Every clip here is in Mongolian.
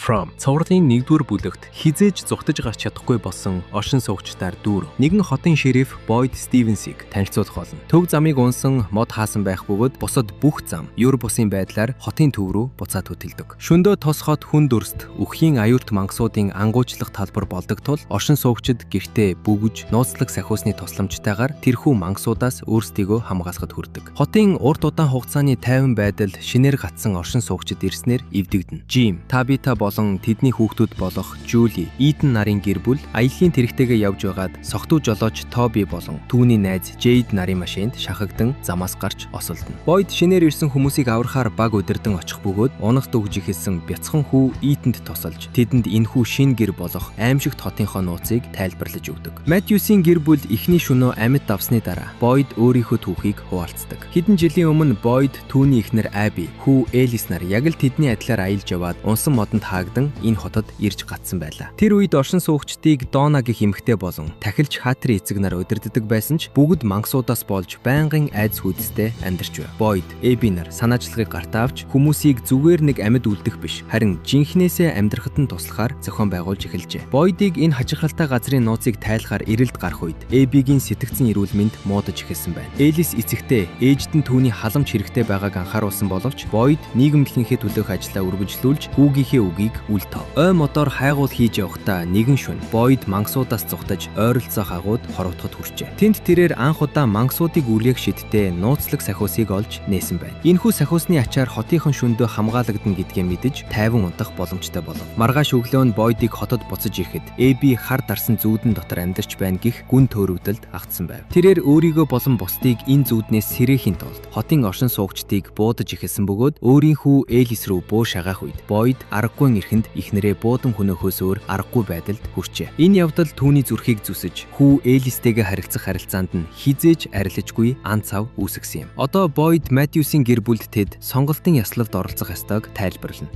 From цувралын 1-р бүлэгт хизээж зүгтэж гарч чадахгүй болсон оршин суугчдаар дүүр нэгэн хотын шериф Бойд Стивенсийг танилцуулах болно. Төв замыг унсан мод хаасан байх бөгөөд бусад бүх зам юр бусын байдлаар хотын төв рүү буцаад хөтэлдэг. Шөндөө тос хот хүн дүрст үххийн аюулт мангасуудын ангуучлах талбар болдог тул оршин суугчид гэртээ бүгж нууцлаг сахиусны тусламжтайгаар тэрхүү мангасуудаас өөрсдийгөө хамгаалахад хүрдэг. Хотын урт удаан хугацааны тайван байдал шинээр гацсан оршин суугчид ирснээр эвдэгдэнэ. Жим, Табита болон тэдний хүүхдүүд болох Жули, Итан нарын гэр бүл аяллийн тэрэгтэйгээ явж байгаад согтуу жолооч Тоби болон түүний найз Жейд нарын машинд шахагдан замаас гарч осолдоно. Бойд шинээр ирсэн хүмүүсийг аврахаар баг удирдан очих бөгөөд унах дүгж ихэлсэн бяцхан хүү Итанд тосолж тэдэнд энэхүү шин гэр болох аимшигт хотынхоо нууцыг тайлбарлаж өгдөг. Матьюсийн гэр бүл эхний шөнөө амьд давсны дараа Бойд өөрийнхөө түүхийг хуваалцдаг. Хэдэн жилийн өмнө Бойд түүний эхнэр Аби, хүү Элис нар яг л тэдний адилаар аялж яваад унсан модонд хаагдан энэ хотод ирж гацсан байлаа. Тэр үед оршин суугчдыг Дона гэх эмэгтэй болон тахилч Хатри эцэг нар удирддаг байсан ч бүгд мангасуудаас болж байнгын айдас хүйдэстэй амьдарч байв. Бойд, Эби нар санаачлагыг гартаа авч хүмүүсийг зүгээр нэг амьд үлдэх биш, харин жинхнээсээ амьдрахад нь туслахаар зохион байгуулж эхэлжээ. Бойдыг энэ хачирхалтай газрын нууцыг тайлахаар эрэлд гарах үед Эбигийн сэтгцэн эрүүл мэнд муудаж эхэлсэн байна. Элис эцэгтэй ээжд нь түүний халамж хэрэгтэй байгааг анхааруулсан боловч Бойд нийгэмлэхийнхээ төлөөх ажлаа үргэлжлүүлж хүүгийнхээ үгийг үл тов. Ой модоор хайгуул хийж явахдаа нэгэн шөнө Бойд мангасуудаас зугтаж ойролцоо хагууд хорогдоход хүрчээ. Тэнд тэрээр анх удаа мангасуудыг үргээх шидтэй нууцлаг сахиусыг олж нээсэн байна. Энэхүү сахиусны ачаар хотынхон шөндөө хамгаалагдана гэдгээ мэдэж тайван унтах боломжтой болов. Маргааш өглөө нь Бойдыг хотод буцаж ирэхэд Эби хар дарсан зүүдэн дотор амьдарч байна гэх гүн төөрөгдөлд автсан байв. Тэрээр өөрийгөө болон бусдыг энэ зүүднээс сэрээхийн тулд хотын оршин суугчдыг буудаж эхэлсэн бөгөөд өөрийнхөө Элис рүү буу шагаах үед Бойд аргагүй ирэхэнд ихнэрээ буудан хөнөөхөөс өөр аргагүй байдалд хүрчээ. Энэ явдал түүний зүрхийг зүсэж хүү Элистэйгээ харилцах харилцаанд нь хизээж арилжгүй ан цав үүсгэсэн юм. Одоо Бойд Матьюсийн гэр бүлд тэд сонголтын яславд оролцох ёстойг тайлбарлана.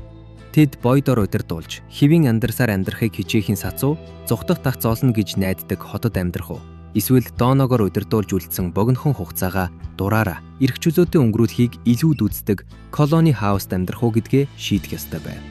Тэд Бойдоор удирдуулж хэвийн андарсаар амьдрахыг хичээхийн сацуу зүгтах тах зоолно гэж найддаг хотод амьдрах уу? Эсвэл Доногоор удирдуулж үлдсэн богинохон хугацаагаа дураараа эрх чөлөөтэй өнгөрүүлэхийг илүү үздэг колони хауст амьдрах уу гэдгээ шийдэх ёстой байв.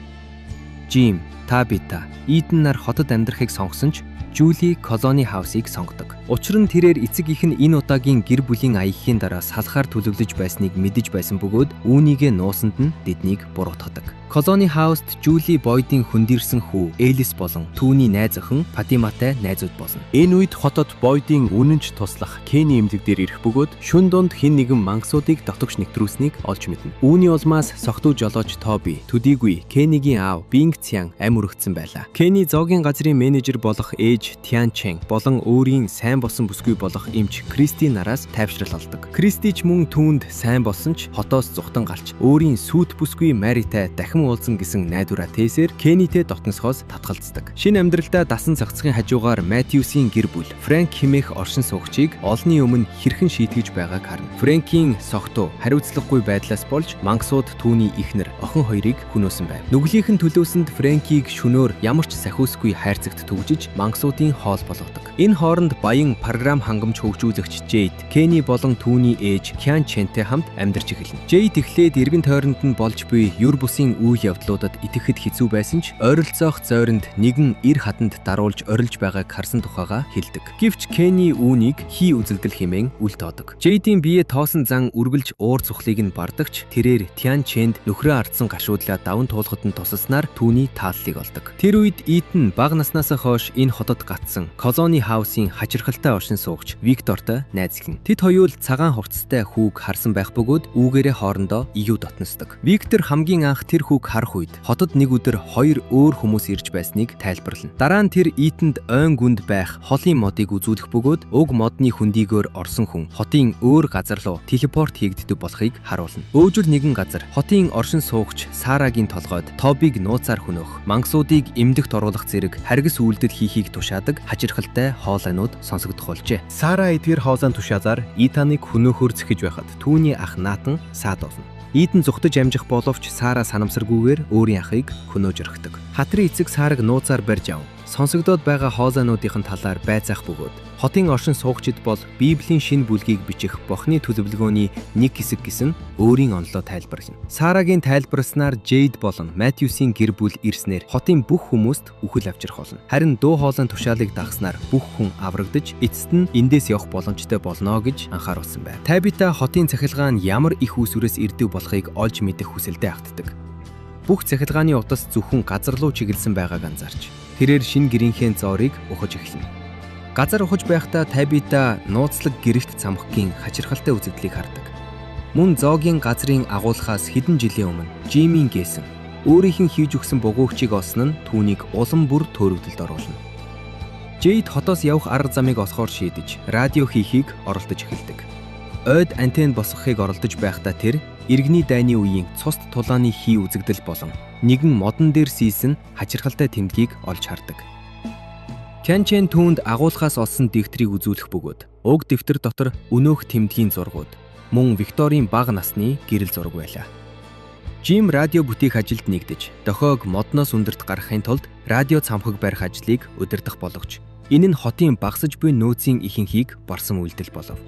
Жим, Табита, Итан нар хотод амьдрахыг сонгосон ч Жули колони хаусыг сонгодог. Учир нь тэрээр эцэг их нь энэ удаагийн гэр бүлийн аяхийн дараа салахаар төлөвлөж байсныг мэдэж байсан бөгөөд үүнийгээ нуусанд нь тэднийг буруутгадаг. Колони хауст Жули Бойдын хүндирсэн хүү Элис болон түүний найз охин Фатиматай найзууд болно. Энэ үед хотод Бойдын үнэнч туслах Кени эмнэлэг дээр ирэх бөгөөд шүн дунд хэн нэгэн мангасуудыг дотогш нэвтрүүлснийг олж мэднэ. Үүний улмаас согтуу жолооч Тоби, төдийгүй Кенигийн аав Бинг Цян ам өргөцсөн байлаа. Кени зоогийн газрын менежер болох ээж Тян Чен болон өөрийн сайн болсон бүсгүй болох эмч Кристи нараас тайвшрал алдаг. Кристи ч мөн түүнд сайн болсон ч хотоос зүхтан гарч өөрийн сүйт бүсгүй Маритай дахин уулзсан гэсэн найдвараа тээсээр Кенитэй дотносхоос татгалздаг. Шинэ амьдралдаа дасан цогцохын хажуугаар Матьюсийн гэр бүл Фрэнк хэмээх оршин суугчийг олонний өмнө хэрхэн шийтгэж байгааг харна. Фрэнкийн согтуу хариуцлагагүй байдлаас болж мангасууд түүний эхнэр охин хоёрыг хөнөөсөн байв. Нүглийнхэн төлөөсөнд Фрэнкийг шөнөөр ямар ч сахиусгүй хайрцагт түгжиж мангасуудын хоол болгодог. Энэ хооронд баян програм хангамж хөгжүүлэгч Жейд, Кени болон түүний ээж Кян Чентэй хамт амьдарч эхэлнэ. Жейд эхлээд эргэн тойронд нь болж буй юр бусын үйл явдлуудад итгэхэд хэцүү байсан ч ойролцоох зойронд нэгэн эр хатанд даруулж орилж байгааг харсан тухайга хэлдэг. Гэвч Кени үүнийг хий үзэгдэл хэмээн үл тоодог. Жейдийн бие тоосон зан үргэлж уур цухлыг нь бардагч тэрээр Тян Ченд нөхрөө ардсан гашуудлаа даван туулахад нь тусалснаар түүний тааллыг олдог. Тэр үед Итан бага наснасаа хойш энэ хотод гацсан колони хаусын хачирхалтай оршин суугч Виктортой найзлан. Тэд хоёул цагаан хувцастай хүүг харсан байх бөгөөд үүгээрээ хоорондоо ию дотносдог. Виктор хамгийн анх тэр хүүг харах үед хотод нэг өдөр хоёр өөр хүмүүс ирж байсныг тайлбарлана. Дараа нь тэр Итанд ойн гүнд байх холын модыг үзүүлэх бөгөөд уг модны хөндийгөөр орсон хүн хотын өөр газар руу телепорт хийгддэг болохыг харуулна. Өөжөл нэгэн газар хотын оршин суугч Сарагийн толгойд Тобиг нууцаар хөнөөх, мангасуудыг эмдэгт оруулах зэрэг харгас үйлдэл хийхийг тушаадаг хачирхалтай хоолойнууд сонсогдох болжээ. Сара эдгээр хоолойн тушаазаар Итаныг хөнөөхөөр зэхэж байхад түүний ах Наатан саад болно. Итан зүхтэж амжих боловч Сара санамсаргүйгээр өөрийн ахыг хөнөөж орхидог. Хатри эцэг Сараг нууцаар барьж ав. сонсогдоод байгаа хоолойнуудын талаар байцаах бөгөөд хотын оршин суугчид бол Библийн шинэ бүлгийг бичих Бурхны төлөвлөгөөний нэг хэсэг гэсэн өөрийн онолоо тайлбарлана. Сарагийн тайлбарласнаар Жейд болон Матьюсийн гэр бүл ирснээр хотын бүх хүмүүст үхэл авчрах болно. Харин дуу хоолойн тушаалыг дагснаар бүх хүн аврагдаж эцэст нь эндээс явах боломжтой болно гэж анхааруулсан байна. Табита хотын цахилгаан ямар их усүрээс ирдэв болохыг олж мэдэх хүсэлтэд автдаг. Бүх цахилгааны утас зөвхөн газар руу чиглэсэн байгааг анзаарч тэрээр шинэ гэрийнхээ зоорыг ухаж эхэлнэ. Газар ухаж байхдаа Табита нууцлаг гэрэгт цамхгийн хачирхалтай үзэгдлийг хардаг. Мөн зоогийн газрын агуулгаас хэдэн жилийн өмнө Жимийн гээсэн өөрийнх нь хийж өгсөн бугуугчийг олсон нь түүнийг улам бүр төөрөгдөлд оруулна. Жейд хотоос явах арга замыг олохоор шийдэж радио хийхийг оролдож эхэлдэг. Ойд антенн босгохыг оролдож байхдаа тэр иргэний дайны үеийн цусд тулааны хий үзэгдэл болон нэгэн модон дээр сийсэн хачирхалтай тэмдгийг олж хардаг. Кянчен түүнд агуулгаас олсон дэвтрийг үзүүлэх бөгөөд уг дэвтэр дотор өнөөх тэмдгийн зургууд мөн Викторийн бага насны гэрэл зураг байлаа. Жим радио бүтээх ажилд нэгдэж дохиог модноос өндөрт гаргахын тулд радио цамхаг барих ажлыг удирдах боловч энэ нь хотын багсаж буй нөөцийн ихэнхийг барсан үйлдэл болов.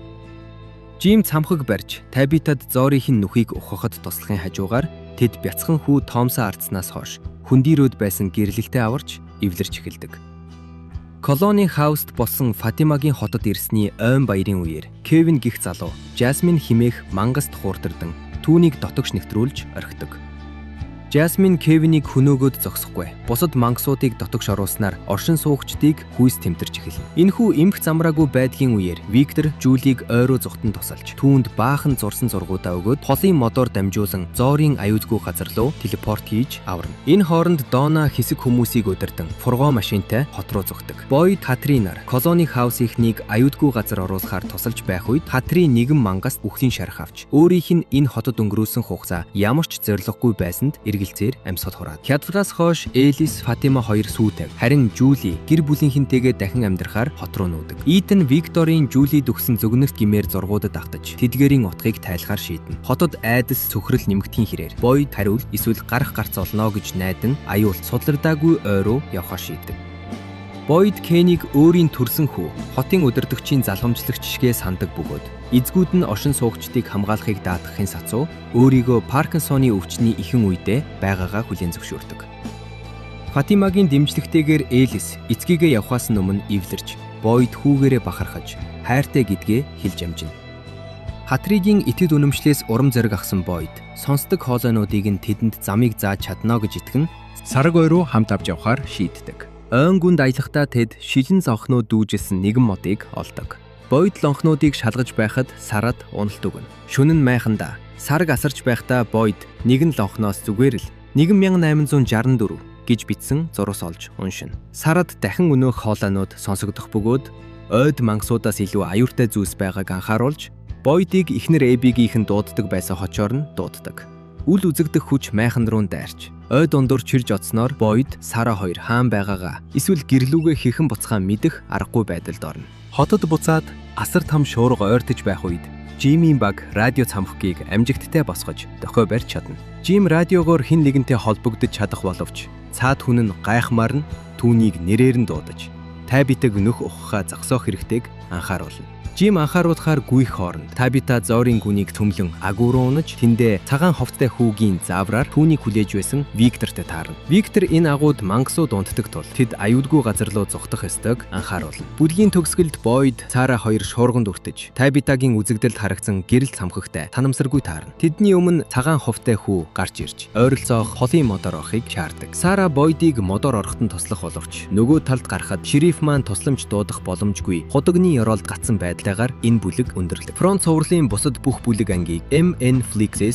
Жим цамхаг барьж Табитад зоорийн нүхийг ухахад туслахын хажуугаар тэд бяцхан хүү Томсоо ардснаас хойш хүндийрөөд байсан гэрлэлтэд аварч эвлэрч эхэлдэг. Колони хауст болсон Фатимагийн хотод ирсний ойн баярын үеэр Кевин гих залуу Жасмин химээх мангаст хуурдардан түүнийг дотогш нэвтрүүлж орхидог. Жасмин Кевинийг хөнөөгөөд зогсохгүй. Бусад мангасуудыг дотогш оруулснаар оршин суугчдыг хүйс тэмтэрч эхэлнэ. Энэхүү эмх замраагүй байдгийн үеэр Виктор Жулийг ойроо зүгтэн тусалж түүнд баахан зурсан зургуудаа өгөөд холын модоор дамжуулан зоорын аюулгүй газар руу телепорт хийж аварна. Энэ хооронд Дона хэсэг хүмүүсийг удирдан фургоо машинтай хот руу зүгтдэг. Бойд Катринаар колони хаусийнхнийг аюулгүй газар оруулахаар тусалж байх үед Катрин нэгэн мангаст үхлийн шарх авч өөрийнх нь энэ хотод өнгөрөөсөн хугацаа ямар ч зориггүй байсанд гэлцээр амьсгал хураад. Хятадаас хойш Элис, Фатима хоёр сүйтэв. Харин Жули гэр бүлийнхэнтэйгээ дахин амьдрахаар хот руу нүүдэг. Итан Викторийн Жулид өгсөн зөгнөлт гимээр зургуудад автаж тэдгээрийн утгыг тайлахаар шийднэ. Хотод айдас цөхрөл нэмэгдэхийн хэрээр Бойд хариул эсвэл гарах гарц олно гэж найдан аюул судлагдаагүй ой руу явхаар шийддэг. Бойд Кенийг өөрийн төрсөн хүү хотын удирдагчийн залгамжлагч шигээ сандаг бөгөөд эзгүүд нь оршин суугчдыг хамгаалахыг даатгахын сацуу өөрийгөө Паркинсоны өвчний ихэн үедээ байгаагаа хүлээн зөвшөөрдөг. Фатимагийн дэмжлэгтэйгээр Элис эцгийгээ явхаас өмнө эвлэрч Бойд хүүгээрээ бахархаж хайртай гэдгээ хэлж амжина. Хатригийн итэд үнэмшлээс урам зориг авсан Бойд сонсдог хоолойнуудыг нь тэдэнд замыг зааж чадна гэж итгэн сараг ой руу хамт авч явахаар шийддэг. Ойн гүнд аялахдаа тэд шилэн зонхноо дүүжсэн нэгэн модыг олдог. Бойд лонхнуудыг шалгаж байхад сарад уналт өгнө. Шөнө нь майхандаа сараг асарч байхдаа Бойд нэгэн лонхноос зүгээр л 1864 гэж бичсэн зурус олж уншина. Сарад дахин өнөөх хоолойнууд сонсогдох бөгөөд ойд мангасуудаас илүү аюуртай зүйлс байгааг анхааруулж Бойдыг эхнэр Эбигийнхэн дууддаг байсан хочоор нь дууддаг. Үл үзэгдэх хүч майхан руу дайрч ой дундуур чирж оцсноор Бойд Сара хоёр хаан байгаагаа эсвэл гэрлүүгээ хийхэн буцхаа мэдэх аргагүй байдалд орно. Хотод буцаад асар том шуурга ойртож байх үед Жимийн баг радио цамхгийг амжигттай босгож дохио барьж чадна. Жим радиогоор хэн нэгэнтэй холбогдож чадах боловч цаад хүн нь гайхмаар нь түүнийг нэрээр нь дуудаж Табитаг нөх ухахаа зогсоох хэрэгтэйг анхааруулна. Жим анхааруулахаар гүйх хооронд Табита зоорын гүнийг төмлөн агууруу унаж тэндээ цагаан ховцтой хүүгийн заавраар түүнийг хүлээж байсан Виктортэй таарна. Виктор энэ агууд мангасууд унтдаг тул тэд аюулгүй газар руу зугтах ёстойг анхааруулна. Бүлгийн төгсгөлд Бойд, Сара хоёр шуурганд өртөж Табитагийн үзэгдэлд харагдсан гэрэл цамхагтай танамсаргүй таарна. Тэдний өмнө цагаан ховцтой хүү гарч ирж ойролцоох холын модоор орохыг шаарддаг. Сара Бойдыг модоор ороход нь туслах боловч нөгөө талд гарахад шериф маань тусламж дуудах боломжгүй худагны ёроолд гацсан байдал энэ бүлэг өндөрлөг. Фронт цувралын бусад бүх бүлэг ангийг MN Flix-с